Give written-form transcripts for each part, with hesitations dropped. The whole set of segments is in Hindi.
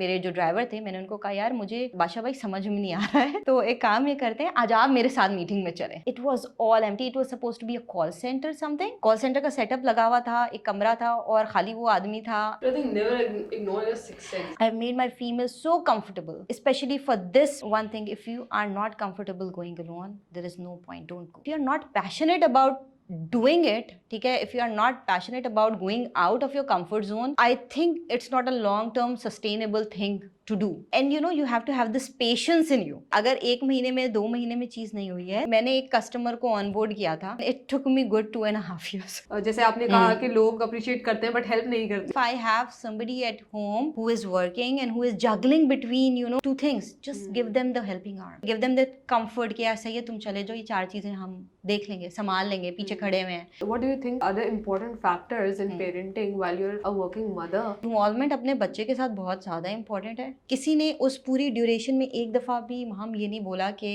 मेरे जो ड्राइवर थे, मैंने उनको कहा यार मुझे बादशाह भाई समझ में नहीं आ रहा है, तो एक काम ये करते हैं, आज आप मेरे साथ मीटिंग में चले। It was all empty, it was suppose to be a call centre something. Call centre का सेटअप लगा हुआ था, एक कमरा था और खाली वो आदमी था। I think never ignore your sixth sense. I've made my females so comfortable, especially for this one thing. If you are not comfortable going alone, there is no point. Don't go. If you're not passionate about doing it, ठीक है, if you are not passionate about going out of your comfort zone, I think it's not a long term sustainable thing to do. And you have to have this patience in you. अगर 1 महीने में 2 महीने में चीज नहीं हुई है, मैंने एक कस्टमर को ऑनबोर्ड किया था, it took me good 2.5 years. जैसे आपने कहा कि लोग अप्रिशिएट करते हैं बट हेल्प नहीं करते. If I have somebody at home who is working and who is juggling between two things, just give them the helping arm, give them the comfort कि यार सही है, तुम चले जाओ, ये 4 चीजें हम देख लेंगे, संभाल लेंगे, पीछे खड़े हुए हैं. What do you think are the important factors in parenting while you're a working mother? Involvement अपने बच्चे के साथ बहुत ज़्यादा इंपॉर्टेंट है. किसी ने उस पूरी ड्यूरेशन में एक दफ़ा भी हम ये नहीं बोला कि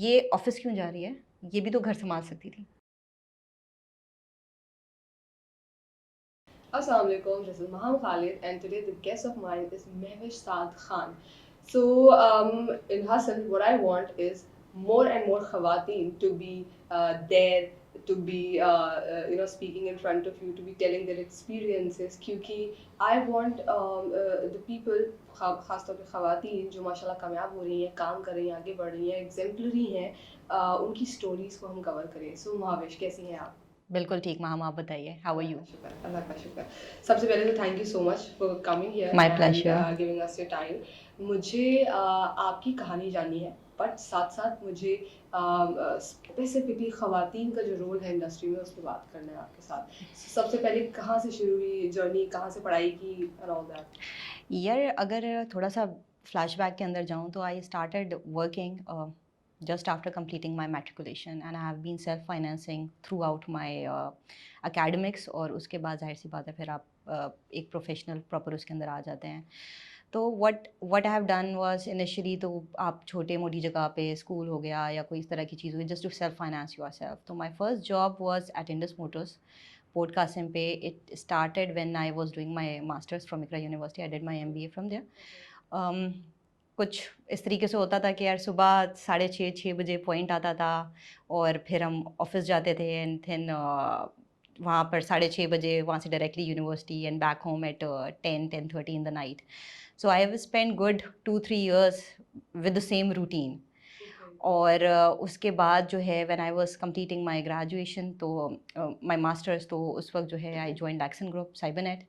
ये ऑफिस क्यों जा रही है, ये भी तो घर संभाल सकती थी. Assalamu alaikum, this is Maham Khalid and today the guest of mine is Mehwish Saad Khan. So in Hustle, what I want is more and more Khawateen to be there, to be speaking in front of you, to be telling their experiences. क्योंकि I want the people, खास तौर पे ख़वातीन जो माशाल्लाह कामयाब हो रही हैं, काम कर रही हैं, आगे बढ़ रही हैं, एग्जेम्पलरी हैं, उनकी स्टोरीज़ को हम कवर करें. So महाविश, कैसी हैं आप? बिल्कुल ठीक माम, आप बताइए, हाउ आर यू? अल्लाह का शुक्र. सबसे पहले तो thank you so much for coming here. My pleasure. Giving us your time. मुझे आपकी कहानी जाननी है, बट साथ साथ मुझे स्पेसिफिकली ख़वातीन का जो रोल है इंडस्ट्री में उस पर बात करना है आपके साथ. सबसे पहले कहाँ से शुरू हुई जर्नी, कहाँ से पढ़ाई की एंड ऑल दैट? यार अगर थोड़ा सा फ्लैशबैक के अंदर जाऊँ तो I started working just after completing my matriculation and I have been self financing throughout my academics. और उसके बाद जाहिर सी बात है फिर आप एक प्रोफेशनल प्रॉपर उसके अंदर आ जाते हैं. तो what I have done was initially तो आप छोटे मोटी जगह पे स्कूल हो गया या कोई इस तरह की चीज़ हुई just to self finance yourself. तो my first job was at Indus Motors, Port Qasim पे. It started when I was doing my masters from Iqra University. I did my MBA from there. कुछ इस तरीके से होता था कि यार सुबह 6:30 बजे पॉइंट आता था और फिर हम ऑफिस जाते थे एंड देन वहाँ पर 6:30 बजे वहाँ से directly university and back home at 10-10:30 in the night. So I have spend good 2-3 years with the same routine. और उसके बाद जो है when I was completing my graduation तो माय मास्टर्स, तो उस वक्त जो है I joined Axon group Cybernet.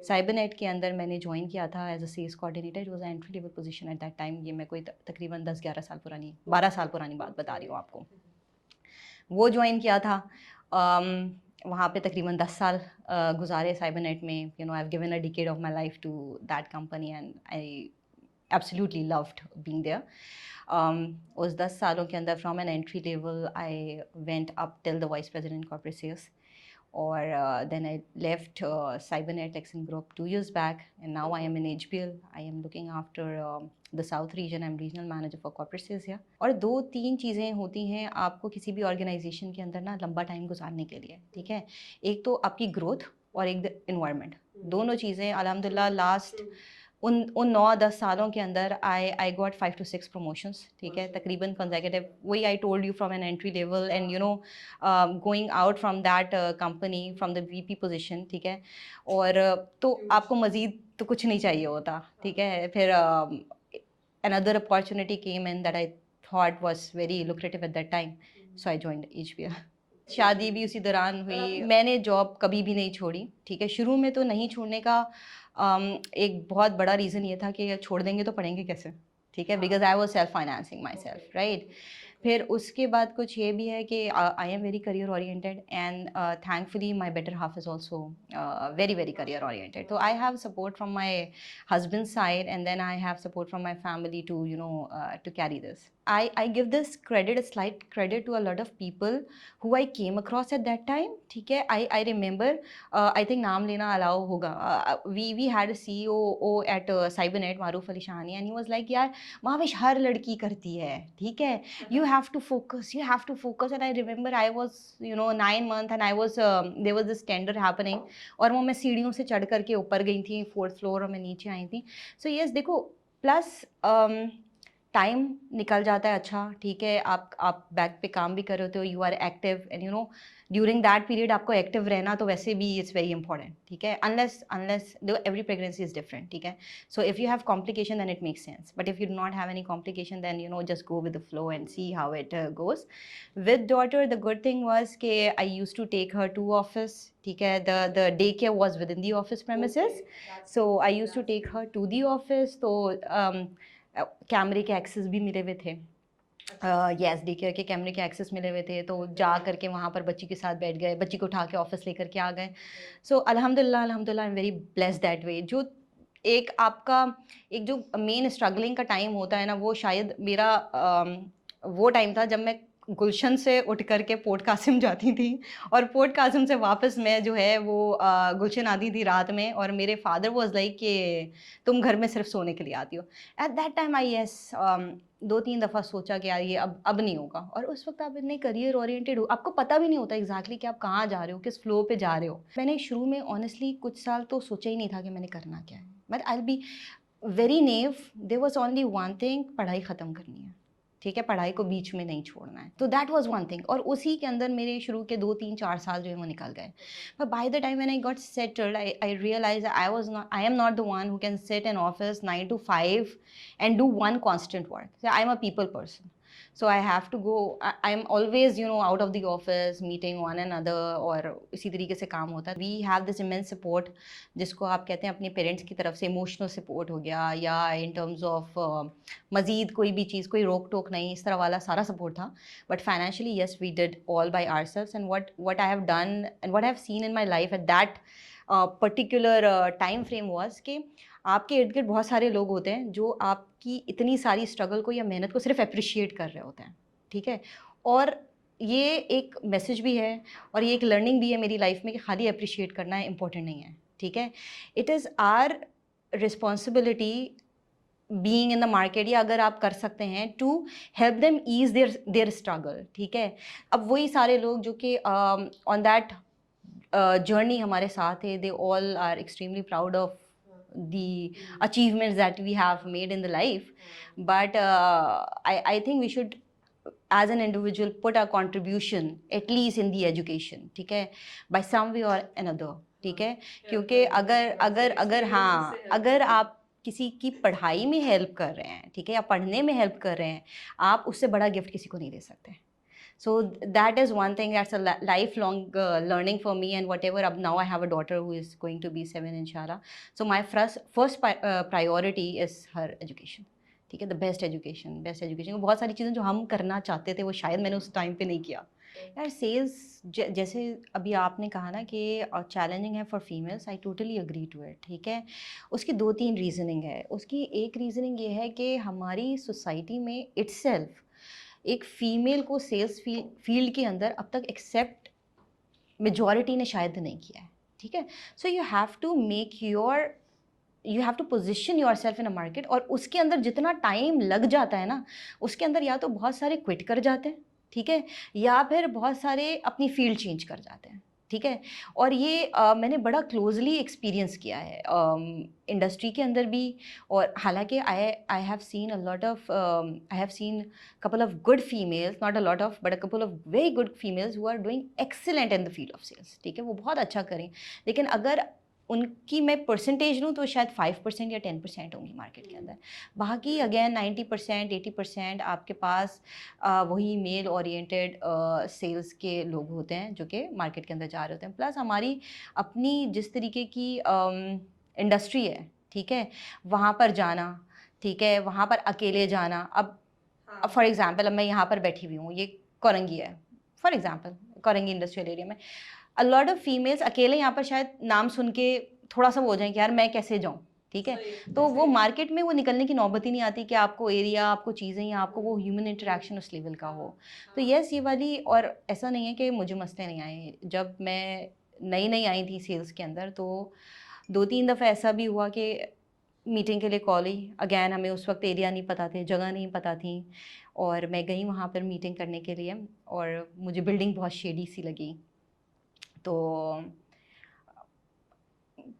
Cybernet के अंदर मैंने ज्वाइन किया था as a sales coordinator. It was an entry level position at that time. ये मैं कोई तकरीबन 10-11 साल पुरानी 12 साल पुरानी बात बता रही हूँ आपको. वो ज्वाइन किया था. वहाँ पे तकरीबन 10 साल गुजारे साइबरनेट में. I have given a decade of my life to that company and I absolutely loved being there. उस 10 सालों के अंदर from an entry level I went up till the vice president corporate sales. और then I left Cybernet Lexin Group 2 years back and now I am in HBL. I am looking after the South region. I am regional manager for corporate sales here. और 2-3 चीज़ें होती हैं आपको किसी भी ऑर्गेनाइजेशन के अंदर ना लंबा टाइम गुजारने के लिए, ठीक है. एक तो आपकी ग्रोथ और एक द इन्वायरमेंट. दोनों चीज़ें अल्हम्दुलिल्लाह लास्ट उन 9-10 सालों के अंदर आई गॉट 5 to 6 प्रमोशंस, ठीक है, तकरीबन कंसेक्यूटिव. वही I told you from N entry level and going out from that company from the VP position, ठीक है. और तो आपको मज़ीद तो कुछ नहीं चाहिए होता, ठीक है. फिर another opportunity came in that I thought was very lucrative eight that time, so I joined HBL. शादी भी उसी दौरान हुई. मैंने जॉब कभी भी नहीं छोड़ी, ठीक है. शुरू में तो नहीं छोड़ने का एक बहुत बड़ा रीज़न ये था कि छोड़ देंगे तो पढ़ेंगे कैसे, ठीक है, because I was self financing my self, right. फिर उसके बाद कुछ ये भी है कि I am very career oriented and thankfully my better half is also very very career oriented. तो I have support from my husband side and then I have support from my family to to carry this. I give this credit, a slight credit to a lot of people who I came across at that time. ठीक है, I remember, I think नाम लेना allow होगा. We had a CEO at Cybernet, Maroof Ali Shahani, and he was like, यार महाविश हर लड़की करती है, ठीक है, you have to focus. And I remember I was 9 month and I was there was this tender happening, और वो मैं सीढ़ियों से चढ़ करके ऊपर गई थी 4th floor और मैं नीचे आई थी. So yes, देखो, प्लस टाइम निकल जाता है, अच्छा ठीक है, आप बैक पे काम भी कर रहे होते हो, you are active, and during that period आपको एक्टिव रहना तो वैसे भी इट्स वेरी इंपॉर्टेंट, ठीक है, unless every pregnancy is different, ठीक है. So if you have complication then it makes sense, but if you do not have any complication then just go with the flow and see how it goes. With daughter the good thing was के I used to take her to office, ठीक है, the day care was with in the office premises, so I used to take her to the office. तो कैमरे के एक्सेस भी मिले हुए थे, यस, डे केयर के कैमरे के एक्सेस मिले हुए थे, तो जा करके वहाँ पर बच्ची के साथ बैठ गए, बच्ची को उठा के ऑफिस लेकर के आ गए. सो अल्हम्दुलिल्लाह आई am very blessed that way. जो एक जो मेन स्ट्रगलिंग का टाइम होता है ना, वो शायद मेरा वो टाइम था जब मैं गुलशन से उठ करके पोर्ट कासिम जाती थी, और पोर्ट कासिम से वापस मैं जो है वो गुलशन आती थी रात में, और मेरे फादर वाज लाइक कि तुम घर में सिर्फ सोने के लिए आती हो. एट दैट टाइम आई 2-3 दफ़ा सोचा कि यार ये अब नहीं होगा. और उस वक्त आप इतने करियर ओरिएंटेड हो, आपको पता भी नहीं होता एग्जैक्टली कि आप कहाँ जा रहे हो, किस फ्लो पे जा रहे हो. मैंने शुरू में ऑनेस्टली कुछ साल तो सोचा ही नहीं था कि मैंने करना क्या है, but I will be very naive. There was only one thing, पढ़ाई ख़त्म करनी है, ठीक है, पढ़ाई को बीच में नहीं छोड़ना है. तो दैट वाज वन थिंग, और उसी के अंदर मेरे शुरू के 2-3-4 साल जो है वो निकल गए. But by the time when I got settled, I realise I am not the one who can sit in office 9 to 5 and do one constant work. So I'm a people person, so I have to go. I'm always out of the office meeting one another, और इसी तरीके से काम होता है. We have this immense support, जिसको आप कहते हैं अपने पेरेंट्स की तरफ से इमोशनल सपोर्ट हो गया, या इन टर्म्स ऑफ मज़ीद कोई भी चीज़, कोई रोक टोक नहीं, इस तरह वाला सारा सपोर्ट था. But financially yes, we did all by ourselves, and what I have done and what I have seen in my life at that particular time frame was कि आपके इर्द गिर्द बहुत सारे लोग होते हैं जो आपकी इतनी सारी स्ट्रगल को या मेहनत को सिर्फ अप्रिशिएट कर रहे होते हैं, ठीक है. और ये एक मैसेज भी है और ये एक लर्निंग भी है मेरी लाइफ में कि खाली अप्रिशिएट करना है इम्पोर्टेंट नहीं है, ठीक है. It is our responsibility being in the market, या अगर आप कर सकते हैं to help them ease their struggle, ठीक है. अब वही सारे लोग जो कि ऑन दैट जर्नी हमारे साथ है, they all are extremely proud of the achievements that we have made in the life. But I think we should as an individual put our contribution at least in the education, ठीक है, by some way or another, ठीक है. क्योंकि अगर हाँ, अगर आप किसी की पढ़ाई में हेल्प कर रहे हैं, ठीक है, या पढ़ने में हेल्प कर रहे हैं, आप उससे बड़ा गिफ्ट किसी को नहीं दे सकते. So that is one thing, that's a lifelong learning for me, and whatever. Up now I have a daughter who is going to be 7 inshallah. So my first priority is her education, ठीक है, the best education. बहुत सारी चीज़ें जो हम करना चाहते थे वो शायद मैंने उस टाइम पे नहीं किया. यार सेल्स जैसे अभी आपने कहा ना कि चैलेंजिंग है for females, I totally agree to it, ठीक है. उसकी 2-3 रीज़निंग है. उसकी एक रीज़निंग ये है कि हमारी सोसाइटी में इट्सेल्फ एक फ़ीमेल को सेल्स फील्ड के अंदर अब तक एक्सेप्ट मेजॉरिटी ने शायद नहीं किया है, ठीक है. So you have to position yourself in a market, और उसके अंदर जितना टाइम लग जाता है ना, उसके अंदर या तो बहुत सारे क्विट कर जाते हैं, ठीक है, या फिर बहुत सारे अपनी फील्ड चेंज कर जाते हैं, ठीक है. और ये मैंने बड़ा क्लोजली एक्सपीरियंस किया है इंडस्ट्री के अंदर भी. और हालांकि आई have seen a lot of I have scene couple of good females, not a lot of, but a couple of very good females who are doing excellent in the field of sales, ठीक है, वो बहुत अच्छा करें. लेकिन अगर उनकी मैं परसेंटेज लूँ तो शायद 5% या 10% होंगी मार्केट के अंदर. बाकी अगेन 90% 80% आपके पास वही मेल ओरिएंटेड सेल्स के लोग होते हैं जो कि मार्केट के अंदर जा रहे होते हैं. प्लस हमारी अपनी जिस तरीके की इंडस्ट्री है, ठीक है, वहाँ पर जाना, ठीक है, वहाँ पर अकेले जाना. अब फॉर एग्जांपल अब मैं यहाँ पर बैठी हुई हूँ, ये कोरंगी है, for example Korangi industrial area में, अ लॉट ऑफ फीमेल्स अकेले यहाँ पर शायद नाम सुन के थोड़ा सा वो हो जाए कि यार मैं कैसे जाऊँ, ठीक है। सही तो वो सही मार्केट में वो निकलने की नौबत ही नहीं आती कि आपको एरिया, आपको चीज़ें या आपको वो ह्यूमन इंटरेक्शन उस लेवल का हो। तो यस, ये वाली, और ऐसा नहीं है कि मुझे मसले नहीं आए। जब मैं नई नई आई थी सेल्स के अंदर, तो 2-3 दफ़ा ऐसा भी हुआ कि मीटिंग के लिए कॉल आई। अगेन हमें उस वक्त एरिया नहीं पता थे, जगह नहीं पता थी, और मैं गई वहाँ पर मीटिंग करने के लिए, और मुझे बिल्डिंग बहुत शेडी सी लगी। तो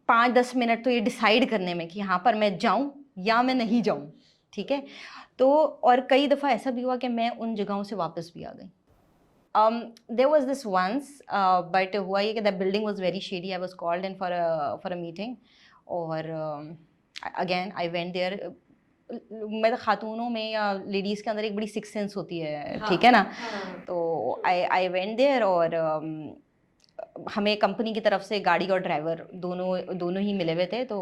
5-10 मिनट तो ये डिसाइड करने में कि यहाँ पर मैं जाऊँ या मैं नहीं जाऊँ, ठीक है। तो और कई दफ़ा ऐसा भी हुआ कि मैं उन जगहों से वापस भी आ गई। There was this once, but हुआ ये कि the building was very shady. I was called in for a meeting, और again I went there. मैं तो खातूनों में या लेडीज़ के अंदर एक बड़ी सिक्स सेंस होती है, ठीक है ना। तो आई वेंट देयर, और हमें कंपनी की तरफ से गाड़ी और ड्राइवर दोनों दोनों ही मिले हुए थे। तो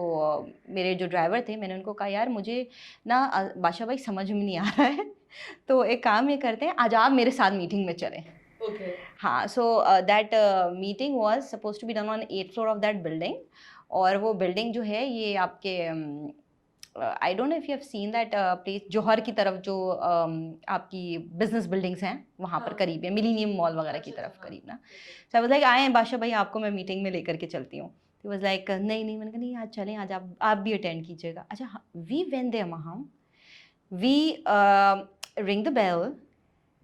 मेरे जो ड्राइवर थे, मैंने उनको कहा, यार मुझे ना बादशाह भाई समझ में नहीं आ रहा है तो एक काम ये करते हैं, आज आप मेरे साथ मीटिंग में चलें। ओके हाँ, so that meeting was suppose to be done on 8th floor of that building. और वो बिल्डिंग जो है ये आपके I don't know if you have seen that place, Jauhar की तरफ जो आपकी बिजनेस बिल्डिंग्स हैं वहाँ पर हाँ करीब है, मिलीनियम मॉल वगैरह की अच्छा तरफ हाँ करीब ना। Okay so I was like, आए हैं बादशाह भाई, आपको मैं मीटिंग में लेकर के चलती हूँ। ही वाज लाइक, नहीं नहीं। मैंने कहा नहीं, आज चलें, आज आप भी अटेंड कीजिएगा। अच्छा, we went there ma'am, we ring the bell.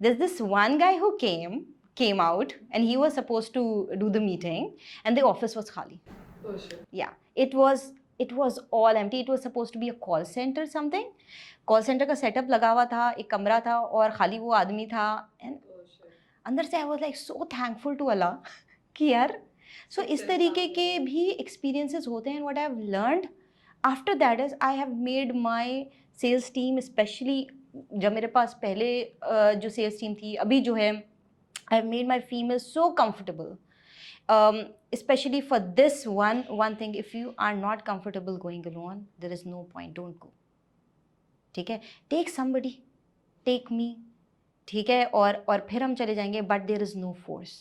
There's this one guy who came out, and he was supposed to do the meeting, and the office was khali. oh shit Yeah, it was all empty. It was supposed to be a call center something. Call centre का सेटअप लगा हुआ था, एक कमरा था और खाली वो आदमी था। एंड oh shit अंदर से I was like so thankful to अल्लाह कि यार, सो इस success तरीके के सामने भी एक्सपीरियंसेस होते हैं। What I have learned after that is I have made my sales team, specially जब मेरे पास पहले जो सेल्स टीम थी, अभी जो है, आई have made my female so comfortable, especially for this one thing. If you are not comfortable going alone, there is no point, don't go, ठीक है। टेक somebody, टेक मी, ठीक है, और फिर हम चले जाएंगे, but there is no force.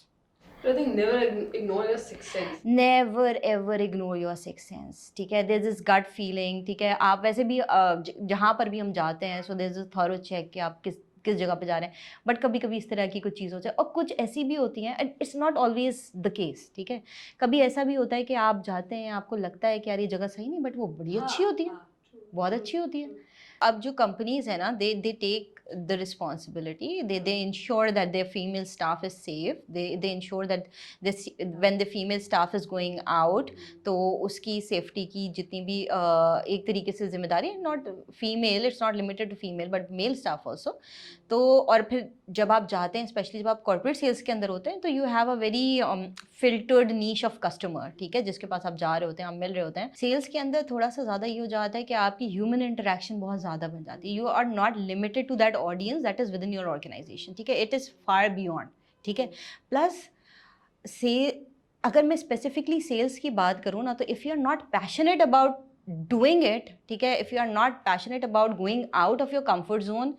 So I think never ignore your sixth sense never ever ignore your six sense, ठीक है। देयर इज गट फीलिंग, ठीक है। आप वैसे भी जहाँ पर भी हम जाते हैं, so there is a thorough check कि आप किस किस जगह पे जा रहे हैं। बट कभी कभी इस तरह की कुछ चीज़ होती है, और कुछ ऐसी भी होती हैं, it's not always the case, ठीक है। कभी ऐसा भी होता है कि आप जाते हैं, आपको लगता है कि यार ये जगह सही नहीं, बट वो बड़ी अच्छी होती है, हाँ true बहुत true अच्छी होती है। true अब जो कंपनीज है ना, they take the responsibility, they ensure that their female staff is safe, they ensure that this when the female staff is going out, तो उसकी सेफ्टी की जितनी भी एक तरीके से जिम्मेदारी, not female, it's not limited to female but male staff also. तो और फिर जब आप जाते हैं, स्पेशली जब आप कॉर्पोरेट सेल्स के अंदर होते हैं, तो you have a very filtered niche of customer, ठीक है, जिसके पास आप जा रहे होते हैं, आप मिल रहे होते हैं। सेल्स के अंदर थोड़ा सा ज़्यादा ये हो जाता है कि आपकी ह्यूमन इंटरेक्शन बहुत ज़्यादा बन जाती है। You are not limited to that audience that is with in your organisation, ठीक है, इट इज़ फार बियॉन्ड, ठीक है। प्लस से अगर मैं स्पेसिफिकली सेल्स की बात करूँ ना, तो if you are not passionate about doing it, ठीक है, if you are not passionate about going out of your comfort zone,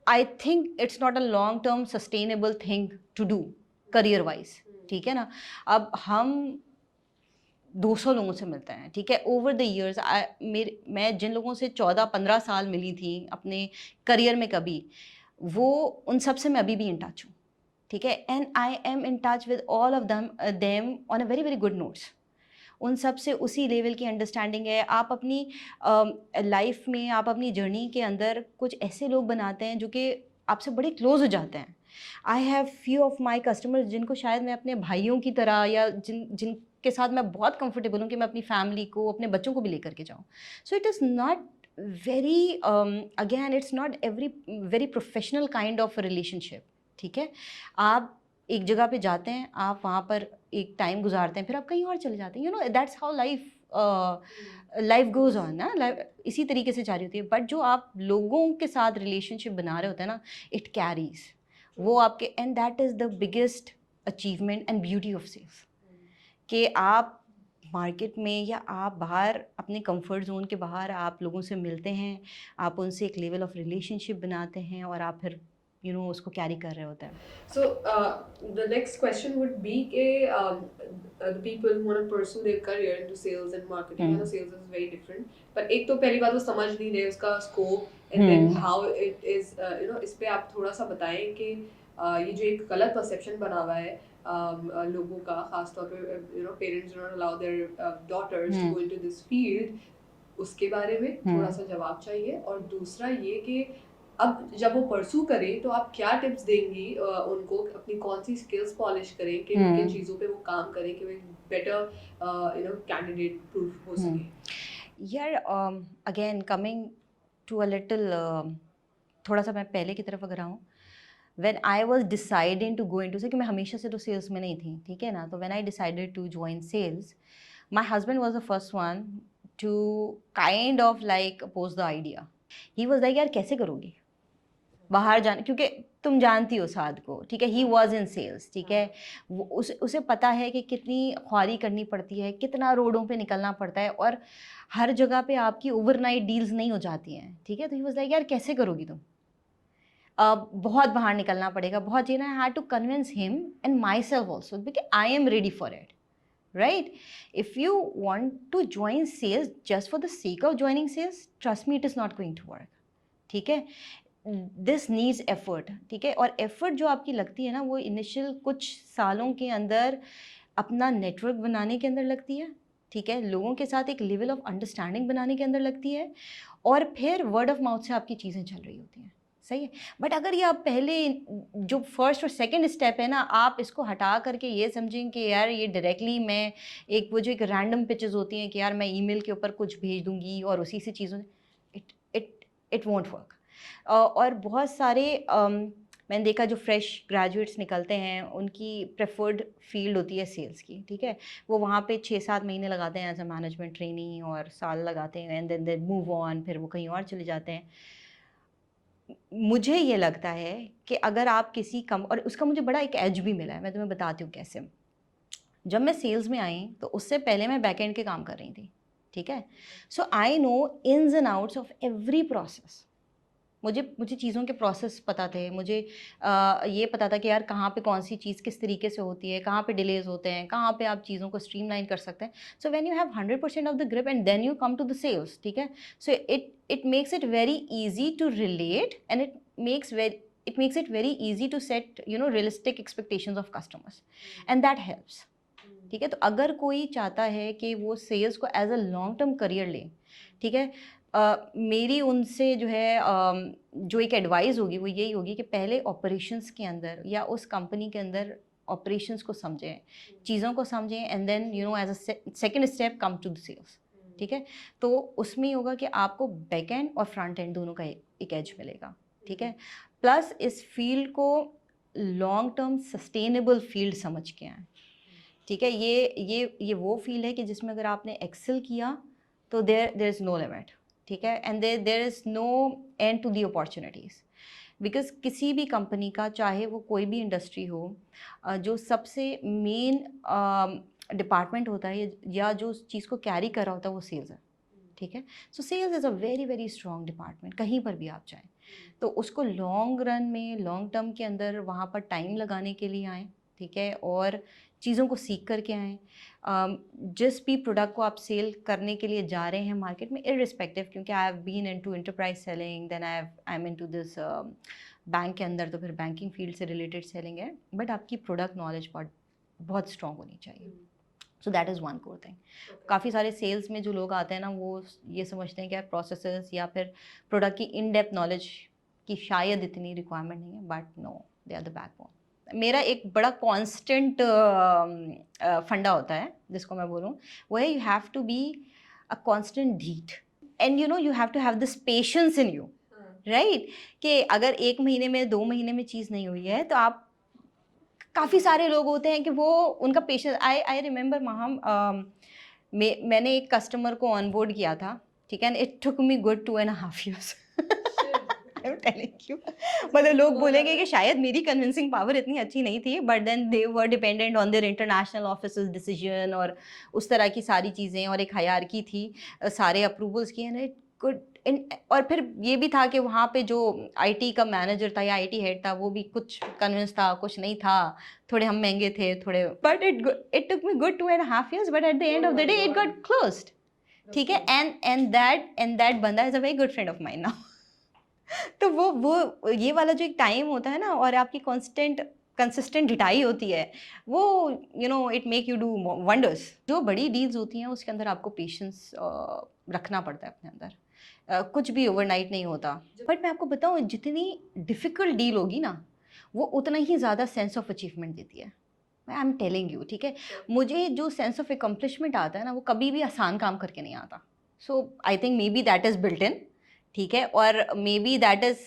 I think it's not a long term sustainable thing to do career wise, ठीक है ना। अब हम 200 लोगों से मिलते हैं, ठीक है, ओवर द ईयर्स। मैं जिन लोगों से 14-15 साल मिली थी अपने करियर में कभी, वो उन सब से मैं अभी भी इन टच हूँ, ठीक है। And I am in touch with all of them on a very very good notes. उन सब से उसी लेवल की अंडरस्टैंडिंग है। आप अपनी लाइफ में, आप अपनी जर्नी के अंदर कुछ ऐसे लोग बनाते हैं जो कि आपसे बड़े क्लोज हो जाते हैं। I have few of my customers जिनको शायद मैं अपने भाइयों की तरह, या जिनके साथ मैं बहुत कंफर्टेबल हूँ कि मैं अपनी फैमिली को, अपने बच्चों को भी लेकर के जाऊँ। So it is not very again, it's not very professional kind of relationship, ठीक है। आप एक जगह पे जाते हैं, आप वहाँ पर एक टाइम गुजारते हैं, फिर आप कहीं और चले जाते हैं, you know, that's how life goes on ना, लाइफ इसी तरीके से जारी होती है। बट जो आप लोगों के साथ रिलेशनशिप बना रहे होते हैं ना, इट कैरीज वो आपके, and that is the biggest achievement and beauty of sales, कि आप मार्केट में या आप बाहर अपने कंफर्ट जोन के बाहर आप लोगों से मिलते हैं, आप उनसे एक लेवल ऑफ रिलेशनशिप बनाते हैं, और आप फिर उसको कैरी कर रहे होते हैं. So the next question would be the people who want to pursue their career into sales and marketing. I know sales is very different, but एक तो पहली बात वो समझ नहीं रहे उसका scope and then how it is इस पे आप थोड़ा सा बताएं कि ये जो एक गलत perception बना हुआ है लोगों का, खासतौर पे parents do not allow their daughters to go into this field, उसके बारे में थोड़ा सा जवाब चाहिए. और दूसरा ये कि अब जब वो परसू करें तो आप क्या टिप्स देंगी उनको, अपनी कौन सी स्किल्स पॉलिश करें कि किन चीज़ों पे वो काम करें कि वो एक बेटर कैंडिडेट प्रूफ हो सके. यार again coming to a little थोड़ा सा मैं पहले की तरफ अगर आऊँ, when I was deciding to go into कि मैं हमेशा से तो सेल्स में नहीं थी, ठीक है ना. तो when I decided to join sales, my husband was the first one to kind of like oppose the idea. He was like, यार कैसे करोगी बाहर जाने, क्योंकि तुम जानती हो साद को, ठीक है. ही वॉज इन सेल्स, ठीक है. उसे पता है कि कितनी ख्वारी करनी पड़ती है, कितना रोडों पे निकलना पड़ता है, और हर जगह पे आपकी ओवरनाइट डील्स नहीं हो जाती हैं, ठीक है. तो ही वाज लाइक, यार कैसे करोगी तुम, बहुत बाहर निकलना पड़ेगा, बहुत चीज़ें. I had to convince him and myself also because I am ready for it, right? If you want to join sales just for the sake of joining sales, trust me, it is not going to work, ठीक है. दिस नीड्स एफर्ट, ठीक है. और एफर्ट जो आपकी लगती है ना, वो इनिशियल कुछ सालों के अंदर अपना नेटवर्क बनाने के अंदर लगती है, ठीक है. लोगों के साथ एक लेवल ऑफ अंडरस्टैंडिंग बनाने के अंदर लगती है, और फिर वर्ड ऑफ माउथ से आपकी चीज़ें चल रही होती हैं, सही है. बट अगर ये आप पहले जो फर्स्ट और सेकंड स्टेप है ना, आप इसको हटा करके ये समझें कि यार ये डायरेक्टली मैं एक वो जो एक रैंडम पिचेस होती हैं कि यार मैं ईमेल के ऊपर कुछ भेज दूंगी और उसी से चीज़ों, इट वोंट वर्क. और बहुत सारे मैंने देखा जो फ्रेश ग्रेजुएट्स निकलते हैं, उनकी प्रेफर्ड फील्ड होती है सेल्स की, ठीक है. वो वहाँ पे 6-7 महीने लगाते हैं एज अ मैनेजमेंट ट्रेनी, और साल लगाते हैं, एंड देन मूव ऑन, फिर वो कहीं और चले जाते हैं. मुझे ये लगता है कि अगर आप किसी और उसका मुझे बड़ा एक एज भी मिला है, मैं तुम्हें बताती हूँ कैसे. जब मैं सेल्स में आई तो उससे पहले मैं बैक एंड के काम कर रही थी, ठीक है. So I know ins and outs of every process. मुझे चीज़ों के प्रोसेस पता थे, मुझे ये पता था कि यार कहाँ पे कौन सी चीज़ किस तरीके से होती है, कहाँ पे डिलेज होते हैं, कहाँ पे आप चीज़ों को स्ट्रीमलाइन कर सकते हैं. So when you have 100% of the grip and then you come to the sales, ठीक है. So it makes it very easy to relate, and it makes it very easy to set realistic expectations of customers, and that helps, ठीक है. तो अगर कोई चाहता है कि वो सेल्स को as a long term career ले, ठीक है, मेरी उनसे जो है जो एक एडवाइस होगी वो यही होगी कि पहले ऑपरेशंस के अंदर या उस कंपनी के अंदर ऑपरेशंस को समझें, चीज़ों को समझें, and then as a second step come to the sales, ठीक है. तो उसमें होगा कि आपको बैक एंड और फ्रंट एंड दोनों का एक एज मिलेगा, ठीक है. प्लस इस फील्ड को लॉन्ग टर्म सस्टेनेबल फील्ड समझ के आए, ठीक है. ये वो फील्ड है कि जिसमें अगर आपने एक्सेल किया तो देयर इज़ नो लिमिट, ठीक है. And there is no end to the opportunities, because किसी भी कंपनी का, चाहे वो कोई भी इंडस्ट्री हो, जो सबसे मेन डिपार्टमेंट होता है या जो चीज़ को कैरी कर रहा होता है वो सेल्स है, ठीक है. So sales is a very very strong department, कहीं पर भी आप जाएँ. तो उसको लॉन्ग रन में, लॉन्ग टर्म के अंदर वहाँ पर टाइम लगाने के लिए आएँ, ठीक है, और चीज़ों को सीख करके आएँ. जिस भी प्रोडक्ट को आप सेल करने के लिए जा रहे हैं मार्केट में, इररिस्पेक्टिव, क्योंकि I have been into enterprise selling, then I am into this bank के अंदर, तो फिर बैंकिंग फील्ड से रिलेटेड सेलिंग है, बट आपकी प्रोडक्ट नॉलेज बहुत स्ट्रॉन्ग होनी चाहिए. So that is one core thing. काफ़ी सारे सेल्स में जो लोग आते हैं ना, वो ये समझते हैं कि प्रोसेसेस या फिर प्रोडक्ट की इन डेप्थ नॉलेज की शायद इतनी रिक्वायरमेंट नहीं है, but no, they are the backbone. मेरा एक बड़ा कांस्टेंट फंडा होता है जिसको मैं बोलूँ, वो है you have to be a constant ढीठ, and you have to have this patience in you, right. कि अगर 1 महीने में 2 महीने में चीज़ नहीं हुई है तो आप, काफ़ी सारे लोग होते हैं कि वो उनका पेशेंस, आई रिमेंबर माहम, मैंने एक कस्टमर को ऑनबोर्ड किया था, ठीक है, and it took me good 2.5 years. मतलब लोग बोलेंगे कि शायद मेरी कन्विंसिंग पावर इतनी अच्छी नहीं थी, but then they were dependent on their international officers decision और उस तरह की सारी चीज़ें, और एक हायरार्की थी सारे अप्रूवल्स की, एंड इट गुड इन। और फिर ये भी था कि वहाँ पे जो आईटी का मैनेजर था या आईटी हेड था वो भी कुछ कन्विंस था, कुछ नहीं था, थोड़े हम महंगे थे थोड़े, but it took me good 2.5 years, but at the end of the day it got closed. ठीक है, एंड दैट बंदा is a very good friend of mine now. तो वो ये वाला जो एक टाइम होता है ना, और आपकी कंसिस्टेंट ढिटाई होती है, वो it make you do wonders. जो बड़ी डील्स होती हैं उसके अंदर आपको पेशेंस रखना पड़ता है अपने अंदर। कुछ भी ओवरनाइट नहीं होता। बट मैं आपको बताऊं, जितनी डिफ़िकल्ट डील होगी ना, वो उतना ही ज़्यादा सेंस ऑफ अचीवमेंट देती है। आई एम टेलिंग यू, ठीक है। मुझे जो सेंस ऑफ एकम्प्लिशमेंट आता है ना, वो कभी भी आसान काम करके नहीं आता। So I think may be that is built in, ठीक है। और may be that is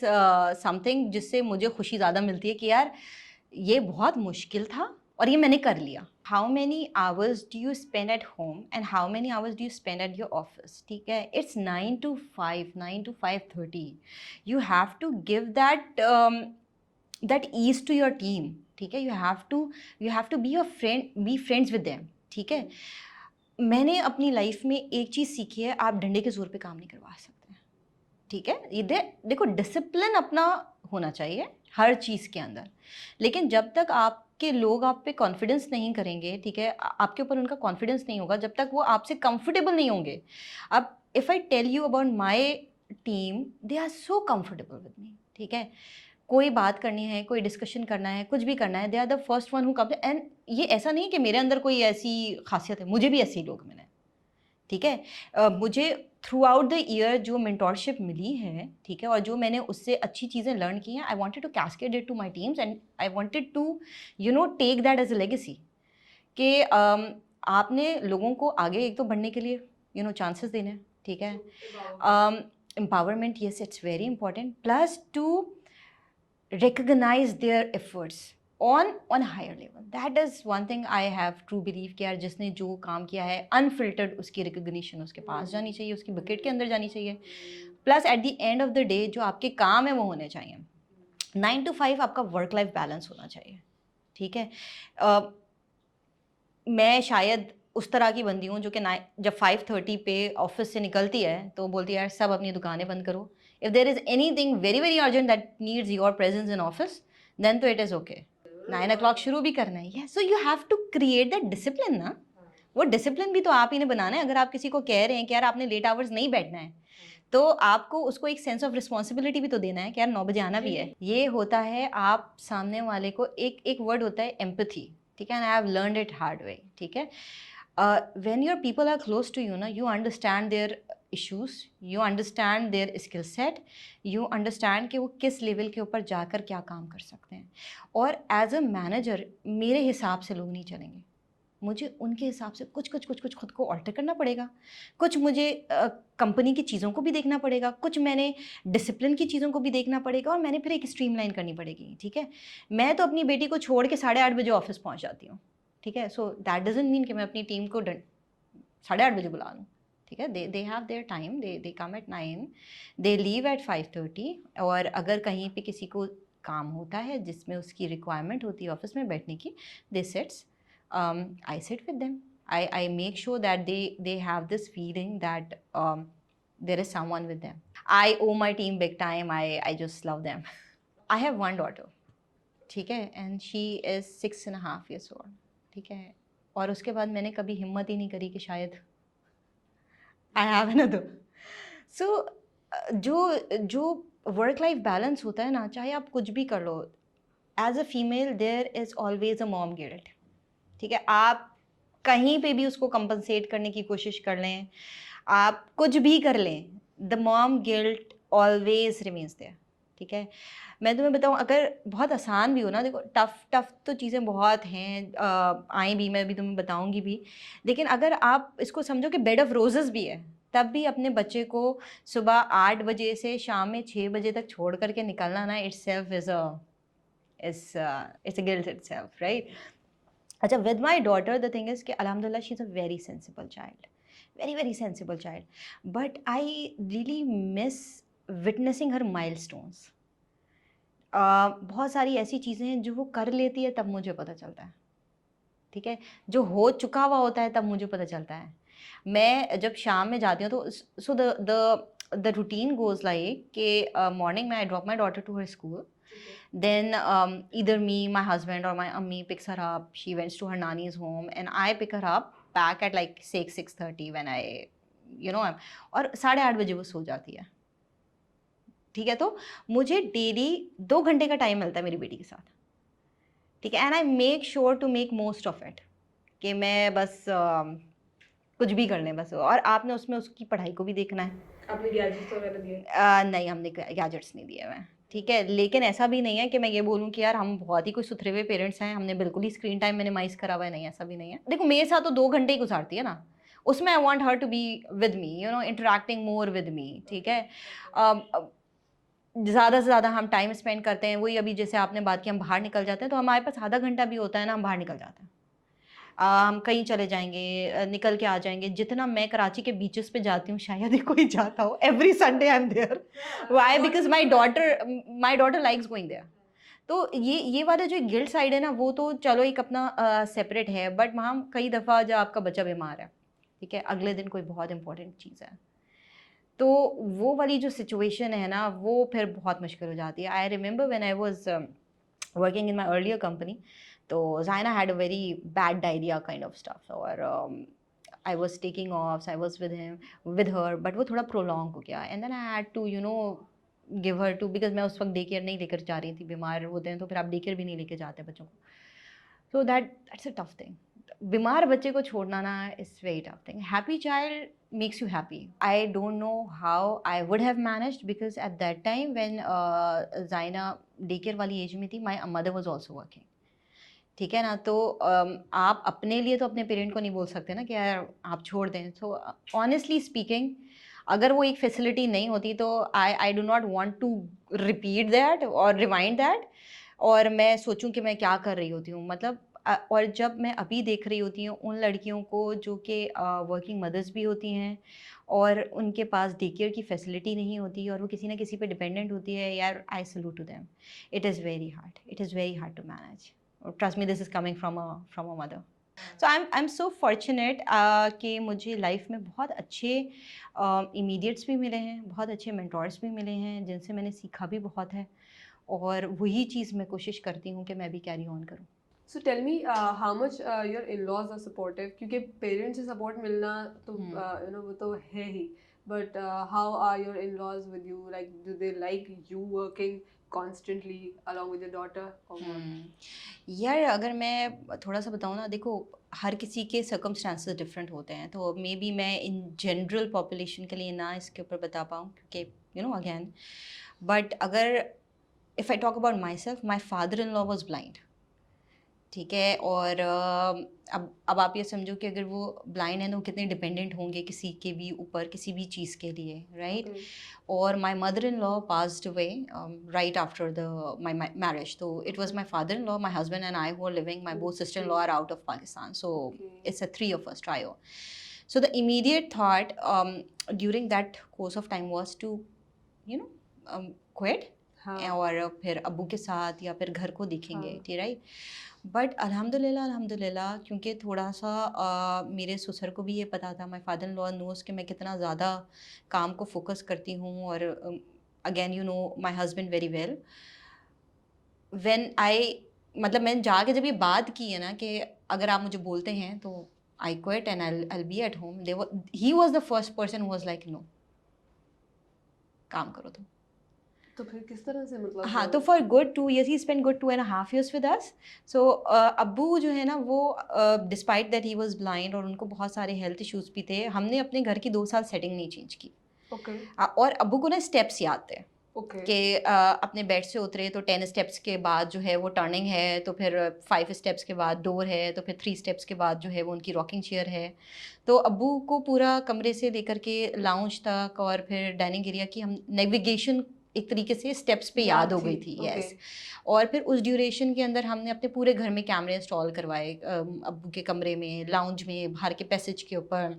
something जिससे मुझे खुशी ज़्यादा मिलती है कि यार ये बहुत मुश्किल था और ये मैंने कर लिया। How many hours do you spend at home and how many hours do you spend at your office, ठीक है। It's 9 to 5, 9 to 5:30। You have to give that ease to your team, ठीक है। You have to be your friend, be friends with them, ठीक है। मैंने अपनी लाइफ में एक चीज़ सीखी है, आप डंडे के जोर पे काम नहीं करवा सकते, ठीक है। ये देखो, डिसिप्लिन अपना होना चाहिए हर चीज़ के अंदर, लेकिन जब तक आपके लोग आप पे कॉन्फिडेंस नहीं करेंगे, ठीक है, आपके ऊपर उनका कॉन्फिडेंस नहीं होगा, जब तक वो आपसे कंफर्टेबल नहीं होंगे। अब if I tell you about my team, they are so comfortable with me, ठीक है। कोई बात करनी है, कोई डिस्कशन करना है, कुछ भी करना है, they are the first one who come. And ये ऐसा नहीं कि मेरे अंदर कोई ऐसी खासियत है, मुझे भी ऐसे ही लोग मिले, ठीक है। मुझे थ्रू आउट द ईयर जो मेंटोरशिप मिली है, ठीक है, और जो मैंने उससे अच्छी चीज़ें लर्न की हैं, I wanted to cascade it to my teams and I wanted to take that as a legacy कि आपने लोगों को आगे एक तो बढ़ने के लिए चांसेस देने हैं, ठीक है। Empowerment, yes, it's very important, plus two recognize their efforts on higher level. That is one thing I have true belief कि यार जिसने जो काम किया है unfiltered, उसकी recognition उसके पास जानी चाहिए, उसकी bucket के अंदर जानी चाहिए। Plus at the end of the day जो आपके काम है वो होने चाहिए। 9 to 5 आपका वर्क लाइफ बैलेंस होना चाहिए, ठीक है। मैं शायद उस तरह की बंदी हूँ जो कि जब 5:30 पे ऑफिस से निकलती है तो बोलती है यार सब अपनी दुकानें बंद करो। If there is anything very very urgent that needs your presence in office, then तो इट इज़ ओके। 9 o'clock शुरू भी करना है, so you have to create that discipline ना। वो डिसिप्लिन भी तो आप ही ने बनाना है। अगर आप किसी को कह रहे हैं कि यार आपने लेट आवर्स नहीं बैठना है, तो आपको उसको एक सेंस ऑफ रिस्पॉन्सिबिलिटी भी तो देना है कि यार 9 बजे आना भी है। ये होता है आप सामने वाले को, एक वर्ड होता है एम्पैथी, ठीक है, and I have learned it hard way, ठीक है। when your people are close to you ना, you understand their issues, you understand their skill set, you understand कि वो किस लेवल के ऊपर जाकर क्या काम कर सकते हैं। और एज अ मैनेजर मेरे हिसाब से लोग नहीं चलेंगे, मुझे उनके हिसाब से कुछ खुद को ऑल्टर करना पड़ेगा, कुछ मुझे कंपनी की चीज़ों को भी देखना पड़ेगा, कुछ मैंने डिसिप्लिन की चीज़ों को भी देखना पड़ेगा, और मैंने फिर एक स्ट्रीमलाइन करनी पड़ेगी, ठीक है। मैं तो अपनी बेटी को छोड़ के 8:30 बजे ऑफिस पहुंच जाती हूँ, ठीक है। सो दैट डजंट मीन कि मैं अपनी टीम को 8:30 बजे बुला लूँ, ठीक है। They have their time, they come at 9, they leave at 5:30। और अगर कहीं पे किसी को काम होता है जिसमें उसकी रिक्वायरमेंट होती है ऑफिस में बैठने की, दे seats, I sit with them. I make sure that they have this feeling that there is someone with them. I owe my team big time. I just love them. I have one daughter, ठीक है, and she is 6.5 years old, ठीक है। और उसके बाद मैंने कभी हिम्मत ही नहीं करी कि शायद I have another. So जो वर्क लाइफ बैलेंस होता है ना, चाहे आप कुछ भी कर लो, as a female there is always a mom guilt, ठीक है। आप कहीं पे भी उसको कंपनसेट करने की कोशिश कर लें, आप कुछ भी कर लें, the mom guilt always remains there, ठीक है। मैं तुम्हें बताऊं, अगर बहुत आसान भी हो ना, देखो टफ तो चीज़ें बहुत हैं, आई भी, मैं भी तुम्हें बताऊंगी भी, लेकिन अगर आप इसको समझो कि बेड ऑफ रोजेस भी है, तब भी अपने बच्चे को सुबह 8 बजे से शाम में 6 बजे तक छोड़ करके निकलना ना, itself it's a guilt itself, right. अच्छा, with my daughter the thing is कि अल्हम्दुलिल्लाह she is a very sensible child, very very sensible child, but I really miss witnessing her milestones. बहुत सारी ऐसी चीज़ें हैं जो वो कर लेती है तब मुझे पता चलता है, ठीक है। जो हो चुका हुआ होता है तब मुझे पता चलता है। मैं जब शाम में जाती हूँ तो so the the routine goes like कि morning में I drop my daughter to her school. Okay. Then either me, my husband, or my ammi picks her up. She went to her nanny's home, and I pick her up back at like 6:30 when I, और 8:30 बजे वो सो जाती है. ठीक है, तो मुझे डेली 2 घंटे का टाइम मिलता है मेरी बेटी के साथ. ठीक है, and I make sure to make most of it, कि मैं बस कुछ भी कर लें बस. और आपने उसमें उसकी पढ़ाई को भी देखना है. आपने गैजेट्स वगैरह दिए? नहीं, हमने गैजेट्स नहीं दिए हुए. ठीक है, लेकिन ऐसा भी नहीं है कि मैं ये बोलूँ कि यार हम बहुत ही कोई सुथरे हुए पेरेंट्स हैं, हमने बिल्कुल ही स्क्रीन टाइम मिनिमाइज करा हुआ है. नहीं, ऐसा भी नहीं है. देखो मेरे साथ तो 2 घंटे ही गुजारती है ना, उसमें I want her to be with me, interacting more with me. ठीक है, ज़्यादा से ज़्यादा हम टाइम स्पेंड करते हैं. वही अभी जैसे आपने बात की, हम बाहर निकल जाते हैं तो हमारे पास आधा घंटा भी होता है ना, हम बाहर निकल जाते हैं. हम कहीं चले जाएंगे, निकल के आ जाएंगे. जितना मैं कराची के बीचेस पे जाती हूँ शायद ही कोई जाता हो. Every Sunday I am there. Why? Because my daughter likes going there. तो ये वाला जो गिल्ट साइड है ना, वो तो चलो एक अपना सेपरेट है. बट वहाँ कई दफ़ा जब आपका बच्चा बीमार है, ठीक है, अगले दिन कोई बहुत इंपॉर्टेंट चीज़ है, तो वो वाली जो सिचुएशन है ना, वो फिर बहुत मुश्किल हो जाती है. I remember when I was working in my earlier company, तो Zaina had a very bad diarrhea kind of stuff, और I was taking offs, I was with her, but वो थोड़ा prolong हो गया, and then I had to give her to, because मैं उस वक्त डे केयर नहीं लेकर जा रही थी. बीमार होते हैं तो फिर आप डे केयर भी नहीं लेके जाते बच्चों को. So that's a tough thing. बीमार बच्चे को छोड़ना ना is very tough thing. Happy child makes you happy. I don't know how I would have managed, because at that time when Zaina daycare वाली एज में थी, my mother was also working. ठीक है ना, तो आप अपने लिए तो अपने पेरेंट को नहीं बोल सकते ना कि यार आप छोड़ दें. तो ऑनेस्टली स्पीकिंग, अगर वो एक फैसिलिटी नहीं होती तो I do not want to repeat that और रिवाइंड दैट, और मैं सोचूं कि मैं क्या कर रही होती हूँ. मतलब और जब मैं अभी देख रही होती हूँ उन लड़कियों को जो कि वर्किंग मदर्स भी होती हैं और उनके पास डे केयर की फैसिलिटी नहीं होती और वो किसी ना किसी पे डिपेंडेंट होती है, यार I salute to them. It is very hard to manage. Trust me, this is coming from a mother. So I'm so fortunate कि मुझे लाइफ में बहुत अच्छे इमीडिएट्स भी मिले हैं, बहुत अच्छे मेंटोर्स भी मिले हैं जिनसे मैंने सीखा भी बहुत है, और वही चीज़ मैं कोशिश करती हूँ कि मैं भी कैरी ऑन करूँ. So tell me, how much your in-laws are supportive? क्योंकि पेरेंट्स से सपोर्ट मिलना तो वो तो है ही, but how are your in-laws with you? Like, do they like you working constantly along with your daughter or what? यार अगर मैं थोड़ा सा बताऊँ ना, देखो हर किसी के सर्कमस्टांसेस डिफरेंट होते हैं, तो मे बी मैं इन जनरल पॉपुलेशन के लिए ना इसके ऊपर बता पाऊँ, क्योंकि अगेन, बट अगर if I talk about my self, my father in law was blind. ठीक है, और अब आप ये समझो कि अगर वो ब्लाइंड है तो कितने डिपेंडेंट होंगे किसी के भी ऊपर, किसी भी चीज़ के लिए, राइट? और my mother in law passed away right after the my marriage. तो it was my father in law, my husband and I who are living. My both sister in law are out of Pakistan, so it's a 3 of us trio. So the immediate thought during that course of time was to quit, और फिर अब्बू के साथ या फिर घर को देखेंगे, ठीक, राइट? बट अल्हम्दुलिल्लाह, क्योंकि थोड़ा सा मेरे ससुर को भी ये पता था, my father in law knows कि मैं कितना ज़्यादा काम को फोकस करती हूँ, और again my husband very well. When मतलब मैंने जाके जब ये बात की है ना कि अगर आप मुझे बोलते हैं तो I quit and I be at home, he was the first person who was like no, काम करो तुम. तो फिर किस तरह से, मतलब? हाँ, तो for good 2 years he spend good 2.5 years with us. So अब्बू जो है ना वो despite that he was blind और उनको बहुत सारे हेल्थ इश्यूज भी थे, हमने अपने घर की 2 साल सेटिंग नहीं चेंज की. और अब्बू को ना स्टेप्स याद थे कि अपने बेड से उतरे तो 10 स्टेप्स के बाद जो है वो टर्निंग है, तो फिर 5 स्टेप्स के बाद डोर है, तो फिर 3 स्टेप्स के बाद जो है वो उनकी रॉकिंग चेयर है. तो अब्बू को पूरा कमरे से लेकर के लाउंज तक और फिर डाइनिंग एरिया की हम नेविगेशन एक तरीके से स्टेप्स पे याद हो गई थी. यस. और फिर उस ड्यूरेशन के अंदर हमने अपने पूरे घर में कैमरे इंस्टॉल करवाए, अब्बू के कमरे में, लाउंज में, बाहर के पैसेज के ऊपर,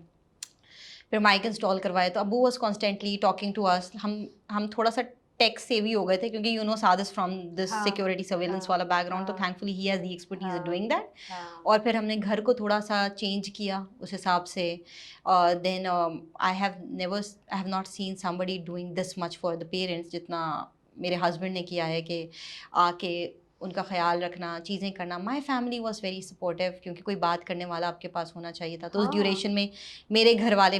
फिर माइक इंस्टॉल करवाए. तो अब्बू was constantly talking to us. हम थोड़ा सा टेक सेवी हो गए थे, क्योंकि you know Saad is from this हाँ, सिक्योरिटी सर्वेलेंस हाँ, वाला बैकग्राउंड, तो हाँ, thankfully he has the expertise हाँ, डूइंग दैट। हाँ, और फिर हमने घर को थोड़ा सा चेंज किया उस हिसाब से। Then I have not seen somebody doing this much for the parents जितना मेरे हस्बैंड ने किया है, कि आके उनका ख्याल रखना, चीज़ें करना। My family was very supportive, क्योंकि कोई बात करने वाला आपके पास होना चाहिए था। तो उस हाँ, ड्यूरेशन में मेरे घर वाले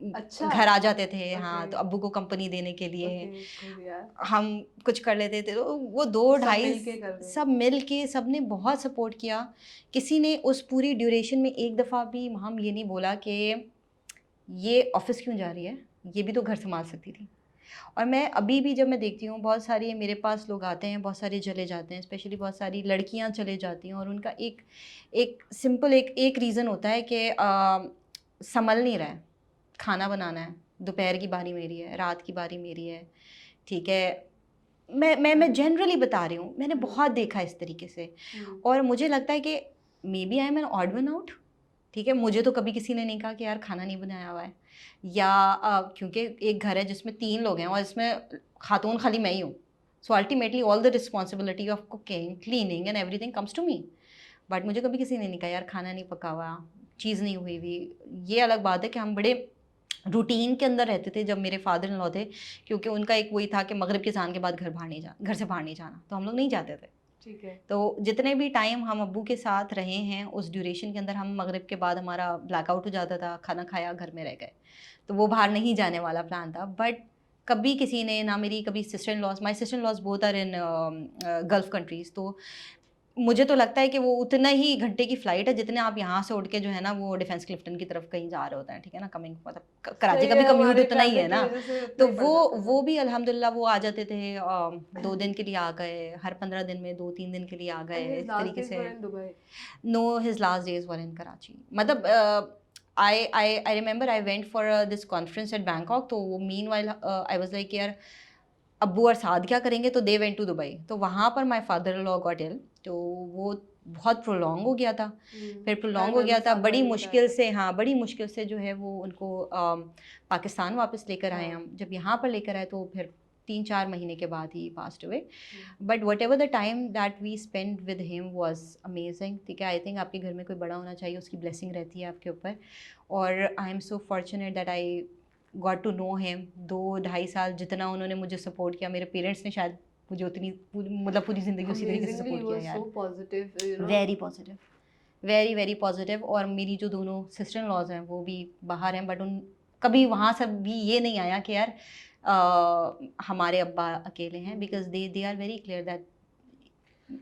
अच्छा, घर आ जाते थे, हाँ, ओके, तो अब्बू को कंपनी देने के लिए ओके, गुड यार, हम कुछ कर लेते थे। तो वो दो सब ढाई मिल के कर रहे हैं। सब मिल के सबने बहुत सपोर्ट किया। किसी ने उस पूरी ड्यूरेशन में एक दफ़ा भी हम ये नहीं बोला कि ये ऑफिस क्यों जा रही है, ये भी तो घर संभाल सकती थी। और मैं अभी भी जब मैं देखती हूँ, बहुत सारी मेरे पास लोग आते हैं, बहुत सारे चले जाते हैं, स्पेशली बहुत सारी लड़कियाँ चले जाती हैं, और उनका एक एक सिंपल एक रीज़न होता है कि संभल नहीं रहा है, खाना बनाना है, दोपहर की बारी मेरी है, रात की बारी मेरी है, ठीक है। मैं जनरली बता रही हूँ, मैंने बहुत देखा इस तरीके से। और मुझे लगता है कि maybe I am an odd one out, ठीक है। मुझे तो कभी किसी ने नहीं कहा कि यार खाना नहीं बनाया हुआ है, या क्योंकि एक घर है जिसमें 3 लोग हैं और इसमें खातून खाली मैं ही हूँ, so ultimately all the responsibility of cooking, cleaning and everything comes to me. But मुझे कभी किसी ने नहीं कहा यार खाना नहीं पका हुआ, चीज़ नहीं हुई हुई। ये अलग बात है कि हम बड़े रूटीन के अंदर रहते थे जब मेरे फादर इन लॉ थे, क्योंकि उनका एक वही था कि मगरिब के अज़ान के बाद घर से बाहर नहीं जाना, तो हम लोग नहीं जाते थे। ठीक है, तो जितने भी टाइम हम अब्बू के साथ रहे हैं, उस ड्यूरेशन के अंदर हम मगरिब के बाद हमारा ब्लैकआउट हो जाता था, खाना खाया घर में रह गए, तो वो बाहर नहीं जाने वाला प्लान था। बट कभी किसी ने ना, मेरी कभी sister in laws, my sister in laws both are in Gulf countries, तो मुझे तो लगता है कि वो उतना ही घंटे की फ़्लाइट है जितने आप यहाँ से उठ के जो है ना वो डिफेंस क्लिफ्टन की तरफ कहीं जा रहे होते हैं, ठीक है ना, कमिंग मतलब कराची सही का भी है, कम्यूट हमारे उतना ही है ट्रैफिक की ना। वजह से उतना तो ही पड़ जाता है। वो भी अल्हम्दुलिल्लाह वो आ जाते थे, 2 दिन के लिए आ गए, हर 15 दिन में 2-3 दिन के लिए आ गए, And his इस last तरीके days से। were in Dubai. No, his last days were in Karachi. मतलब I remember I went for this conference at Bangkok, तो meanwhile I was like यार अब्बू और साद क्या करेंगे, तो दे वेंट टू दुबई, तो वहाँ पर माई फादर लॉ गॉट इल, तो वो बहुत प्रोलॉन्ग हो गया था। फिर I प्रोलॉन्ग हो गया remember था, Sad बड़ी bhai ne मुश्किल बताया. से, हाँ बड़ी मुश्किल से जो है वो उनको पाकिस्तान वापस लेकर आए हाँ. हम। जब यहाँ पर लेकर आए तो फिर 3-4 महीने के बाद ही पास्ट हुए। Hmm. But whatever the time that we spend with him was amazing, ठीक है। आई थिंक आपके घर में कोई बड़ा होना चाहिए, उसकी ब्लेसिंग रहती है आपके ऊपर। और I am so fortunate that I got to know him. 2-2.5 साल जितना उन्होंने मुझे सपोर्ट किया, मेरे पेरेंट्स ने शायद मुझे उतनी मतलब पूरी ज़िंदगी उसी तरीके से Amazingly, सपोर्ट you किया were यार। so positive, you know. Very positive, very very positive. और मेरी जो दोनों सिस्टर इन लॉज हैं वो भी बाहर हैं, बट उन कभी वहाँ से भी ये नहीं आया कि यार हमारे अब्बा अकेले हैं, because they are very clear that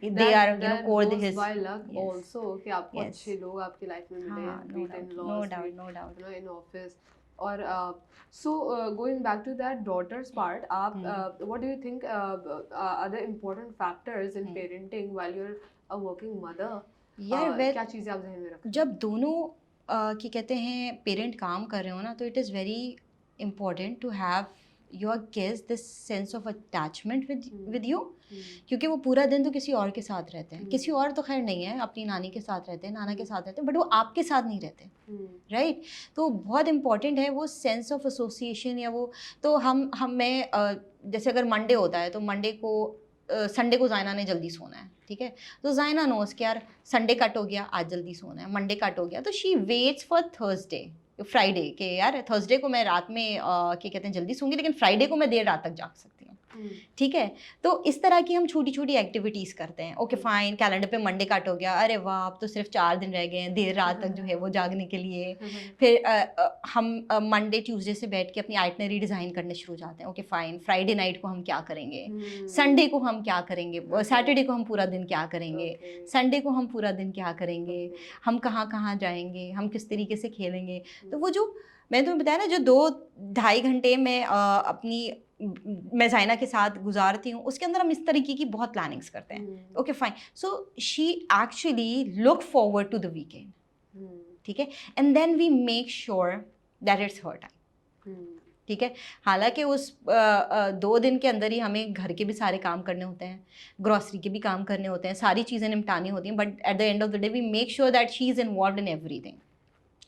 they are you know That core goes his. by luck yes, also कि आपको यस, अच्छे लोग आपकी लाइफ में मिले, हाँ, no be it doubt, no in-laws, be doubt, it, no doubt. you know, in office. और so going back to that daughter's part, आप what do you think are the important factors in parenting while you're a working mother? यार क्या चीज़ें आप ज़हन में रखते हैं? जब दोनों क्या कहते हैं पेरेंट काम कर रहे हो ना, तो it is very important to have your kids this sense of attachment with you, क्योंकि वो पूरा दिन तो किसी और के साथ रहते हैं। किसी और तो खैर नहीं है, अपनी नानी के साथ रहते हैं, नाना के साथ रहते हैं, बट वो आपके साथ नहीं रहते, राइट। तो बहुत इंपॉर्टेंट है वो सेंस ऑफ एसोसिएशन, या वो तो मैं जैसे अगर मंडे होता है तो मंडे को संडे को जायना ने जल्दी सोना है, ठीक है। तो जायना नोस कि यार संडे कट हो गया, आज जल्दी सोना है, मंडे कट हो गया, तो she waits for Thursday Friday के यार थर्सडे को मैं रात में क्या कहते हैं जल्दी सोऊंगी, लेकिन फ्राइडे को मैं देर रात तक जाग सकती हूँ, ठीक है। तो इस तरह की हम छोटी छोटी एक्टिविटीज़ करते हैं। ओके फाइन, कैलेंडर पे मंडे कट हो गया, अरे वाह अब तो सिर्फ 4 दिन रह गए हैं देर रात तक जो है वो जागने के लिए। फिर हम मंडे ट्यूसडे से बैठ के अपनी आइटनरी डिज़ाइन करने शुरू हो जाते हैं। ओके फाइन, फ्राइडे नाइट को हम क्या करेंगे, संडे को हम क्या करेंगे, सैटरडे को हम पूरा दिन क्या करेंगे, संडे को हम पूरा दिन क्या करेंगे, हम कहाँ कहाँ जाएंगे, हम किस तरीके से खेलेंगे। तो वो जो मैंने तुम्हें बताया ना, जो 2-2.5 घंटे में अपनी मैं जायना के साथ गुजारती हूँ, उसके अंदर हम इस तरीके की बहुत प्लानिंग्स करते हैं। Okay fine, so she actually look forward to the weekend, ठीक है, and then we make sure that it's her time, ठीक है। हालांकि उस 2 दिन के अंदर ही हमें घर के भी सारे काम करने होते हैं, ग्रॉसरी के भी काम करने होते हैं, सारी चीज़ें निपटानी होती हैं, but at the end of the day we make sure that she is involve in everything.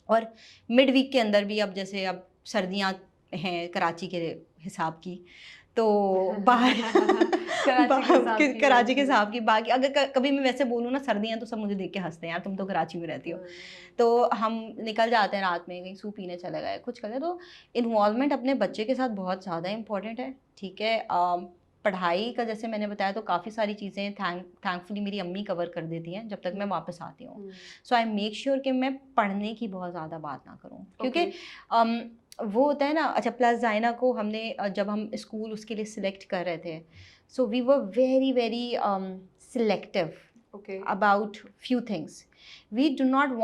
और मिड वीक के अंदर भी, अब जैसे अब सर्दियाँ हैं कराची के हिसाब की, तो बाहर कराची के साथ हिसाब की बाकी अगर कभी मैं वैसे बोलूँ ना सर्दियाँ तो सब मुझे देख के हंसते हैं, यार तुम तो कराची में रहती हो। तो हम निकल जाते हैं रात में, कहीं सूप पीने चले गए, कुछ कर गए। तो इन्वॉल्वमेंट अपने बच्चे के साथ बहुत ज़्यादा इंपॉर्टेंट है, ठीक है। पढ़ाई का जैसे मैंने बताया तो काफ़ी सारी चीज़ें थैंकफुली मेरी अम्मी कवर कर देती हैं जब तक मैं वापस आती हूँ। सो आई मेक श्योर कि मैं पढ़ने की बहुत ज़्यादा बात ना करूँ, क्योंकि वो होता है ना। अच्छा, प्लस जाइना को हमने जब हम स्कूल उसके लिए सिलेक्ट कर रहे थे, so we were very very selective about few things. We do not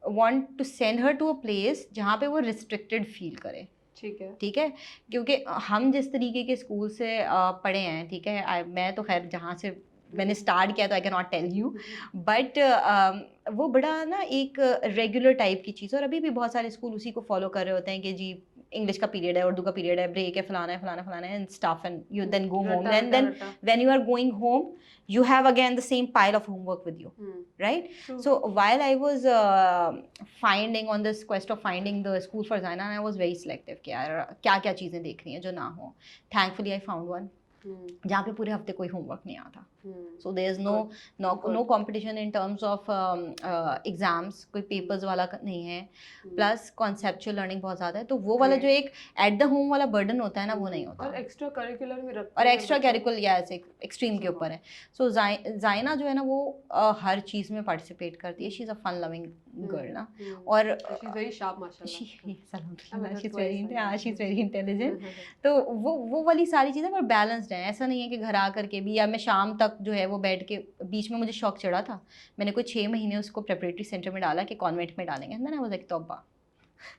want to send her to a place जहाँ पे वो restricted feel करे, ठीक है। क्योंकि हम जिस तरीके के स्कूल से पढ़े हैं, ठीक है, मैं तो खैर जहाँ से मैंने स्टार्ट किया तो I can not tell you, but वो बड़ा ना एक रेगुलर टाइप की चीज़। और अभी भी बहुत सारे स्कूल उसी को फॉलो कर रहे होते हैं कि जी इंग्लिश का पीरियड है, उर्दू का पीरियड है, ब्रेक है, फलाना है फलाना फलाना है, and stuff, and you then go home, and then when you are going home you have again the same pile of homework with you, right? So while I was finding on this quest of finding the school for Zaina, I was very selective कि यार क्या क्या चीज़ें देखनी है जो ना हो। Thankfully I found one जहाँ पे पूरे हफ्ते कोई होमवर्क नहीं आता। So there is no competition in terms of exams, कोई पेपर्स वाला नहीं है, प्लस कॉन्सेप्चुअल लर्निंग बहुत ज़्यादा है। तो वो वाला जो एक एट द होम वाला बर्डन होता है ना, वो नहीं होता। और एक्स्ट्रा करिकुलर में और एक्स्ट्रा करिकुलर या ऐसे एक्सट्रीम के ऊपर है। सो जाइना जो है ना वो हर चीज़ में पार्टिसिपेट करती है। She is a fun loving girl ना, और शी इज़ वेरी शार्प माशाल्लाह, शी इज़ वेरी इंटेलिजेंट। तो वो वाली सारी चीज़ें पर बैलेंस्ड हैं। ऐसा नहीं है कि घर आ करके भी, या मैं शाम तक जो है वो बैठ के, बीच में मुझे शौक चढ़ा था, मैंने कोई 6 महीने उसको प्रेपरेटरी सेंटर में डाला कि कॉन्वेंट में डालेंगे, and then I was like तौबा,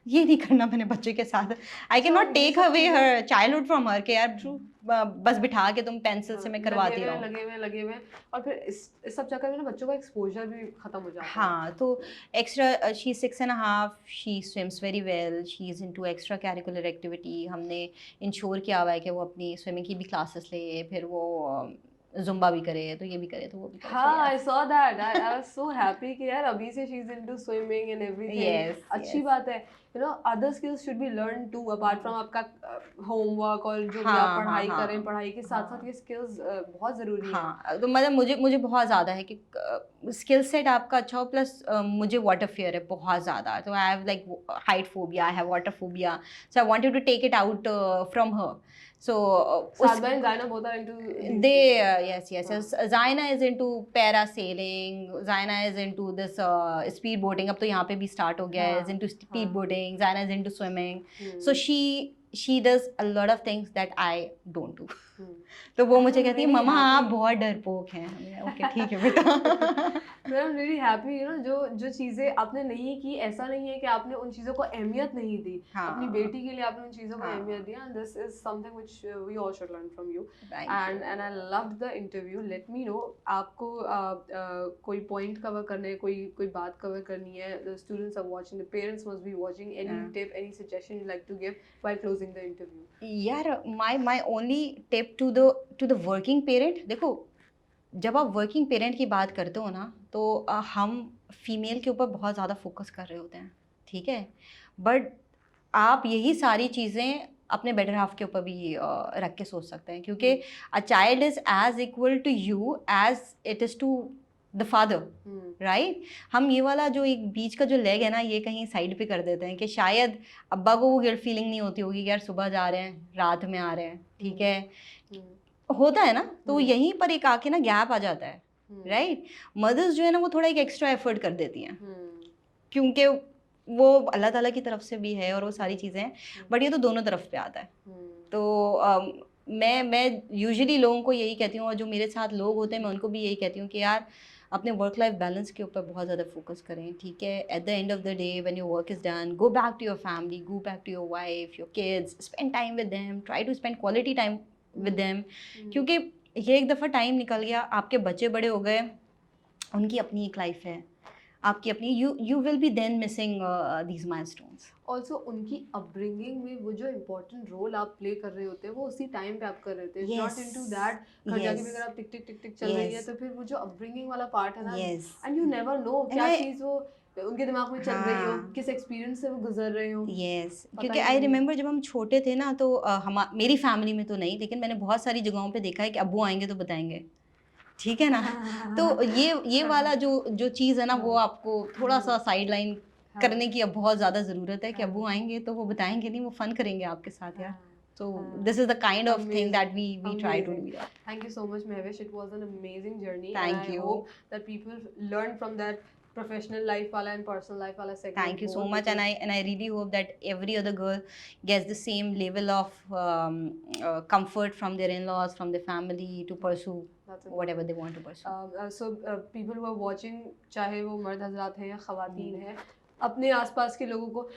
ये नहीं करना मैंने बच्चे के साथ। I can not take away her childhood from her के यार बस बिठा के तुम पेंसिल से मैं करवाती रहूं। लगे हुए और फिर इस सब चक्कर में ना बच्चों का एक्सपोजर भी खत्म हो जाता है। हाँ, तो extra, she 6.5, she swims very well, she is into extra curricular activity. हमने इंश्योर किया हुआ है कि वो अपनी स्विमिंग की भी क्लासेस ले, फिर वो जुम्बा भी करे, तो ये भी करे, तो वो भी करे। हाँ, I saw that. I was so happy कि यार अभी से she's into swimming and everything. Yes, अच्छी बात है। You know, other skills should be learned too, apart from आपका homework और जो भी आप पढ़ाई करें, पढ़ाई के साथ साथ ये skills बहुत ज़रूरी है। हाँ, तो मतलब मुझे बहुत ज़्यादा है कि स्किल सेट आपका अच्छा हो, प्लस मुझे वाटर फियर है बहुत ज़्यादा। तो I have like height phobia, I have water phobia, so I wanted to take it out from her. So Sadba and Zaina both are into yes. Zaina is into parasailing, Zaina is into this speed boating, अब तो यहाँ पे भी start हो गया है, is into speed boating, Zaina is into swimming, so she does a lot of things that I don't do. तो वो मुझे कहती है मम्मा आप बहुत डरपोक हैं। ओके ठीक है बेटा। I'm really happy, you know, जो चीज़ें आपने नहीं की, ऐसा नहीं है कि आपने उन चीज़ों को अहमियत नहीं दी। अपनी बेटी के लिए आपने उन चीज़ों को अहमियत दिया, and this is something which we all should learn from you. And I loved the interview. Let me know आपको कोई point cover करने, कोई बात cover करनी है, the students are watching, the parents must be watching, any tip, any suggestion you'd like to give while closing the interview? यार my only tip to the working parent, देखो जब आप वर्किंग पेरेंट की बात करते हो ना, तो हम फीमेल के ऊपर बहुत ज़्यादा फोकस कर रहे होते हैं, ठीक है, बट आप यही सारी चीज़ें अपने बेटर हाफ के ऊपर भी रख के सोच सकते हैं, क्योंकि a child is as equal to you as it is to the father, right. हम ये वाला जो एक बीच का जो लेग है ना, ये कहीं साइड पे कर देते हैं कि शायद अब्बा को वो गिल्ट फीलिंग नहीं होती होगी कि यार सुबह जा रहे हैं रात में आ रहे हैं, ठीक है, होता है ना। तो यहीं पर एक आके ना गैप आ जाता है, राइट। मदर्स जो है ना वो थोड़ा एक एक्स्ट्रा एफर्ट कर देती हैं, क्योंकि वो अल्लाह ताला की तरफ से भी है और वो सारी चीज़ें हैं, बट ये तो दोनों तरफ पे आता है। तो मैं यूजुअली लोगों को यही कहती हूँ, और जो मेरे साथ लोग होते हैं मैं उनको भी यही कहती हूँ कि यार अपने वर्क लाइफ बैलेंस के ऊपर बहुत ज़्यादा फोकस करें, ठीक है। At the end of the day when your work is done, go back to your family, go back to your wife, your kids, spend time with them, try to spend quality time with them, क्योंकि ये एक दफ़ा टाइम निकल गया, आपके बच्चे बड़े हो गए, उनकी अपनी एक लाइफ है, आपकी अपनी, you will be then missing these milestones. Also उनकी अपब्रिंगिंग में वो जो इम्पोर्टेंट रोल आप प्ले कर रहे होते हैं वो उसी टाइम पे आप कर रहे होते हैं, नॉट इनटू दैट घर जाके भी अगर आप टिक टिक टिक टिक चल रही है तो फिर वो जो अपब्रिंगिंग वाला पार्ट है ना, एंड यू नेवर नो क्या चीज़ वो उनके दिमाग में चल रही हो, हाँ। किस एक्सपीरियंस से वो गुजर रहे हो। यस, पता क्योंकि ही आई नहीं। रिमेंबर जब हम छोटे थे ना तो मेरी फैमिली में तो नहीं, लेकिन मैंने बहुत सारी जगहों पे देखा है कि अब्बू आएंगे तो बताएंगे, ठीक है ना। तो ये वाला जो जो चीज़ है ना, वो आपको थोड़ा सा साइड लाइन करने की अब बहुत ज़्यादा ज़रूरत है कि अब्बू आएंगे तो वो बताएंगे नहीं, वो फन करेंगे आपके साथ यार। So this is the kind of thing that we try to do. Yeah. Thank you so much, Mehwish. It was an amazing journey. Thank and I you. hope that people learn from that professional life wala and personal life wala segment. Thank you so more, much, and because I really hope that every other girl gets the same level of comfort from their in-laws, from their family to pursue that's whatever they want to pursue. So people who are watching, चाहे वो मर्द हजरात हैं या ख़वातीन हैं, अपने आसपास के लोगों को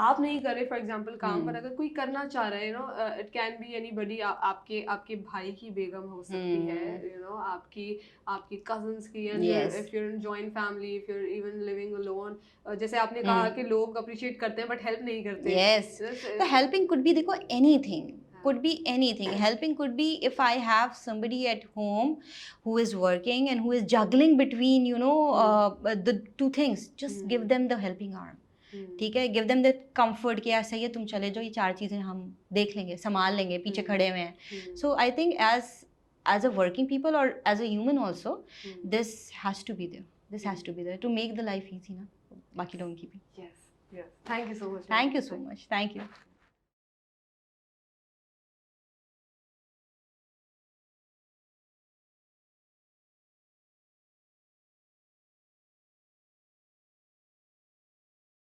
आप नहीं कर रहे फॉर एग्जांपल काम, पर अगर कोई करना चाह रहा है इट कैन बी एनीबॉडी, आपके भाई की बेगम हो सकती है, आपकी कजन्स की, and if you are in joint family, if you are even living alone, जैसे आपने कहा कि लोग अप्रिशिएट करते हैं बट हेल्प नहीं करते। यस, तो हेल्पिंग कुड बी, देखो anything, could be anything. Helping could be if I have somebody at home who is working and who is juggling between the two things, just give them the helping arm. ठीक है, गिव देम द कंफर्ट कि यार सही है, तुम चले जाओ, ये 4 चीज़ें हम देख लेंगे, संभाल लेंगे, पीछे खड़े हुए हैं। So I think as a working people और as a human also, this has to be there to make the life easy ना बाकी लोगों की भी। Yes. Thank you so much. Thank you so much, thank you.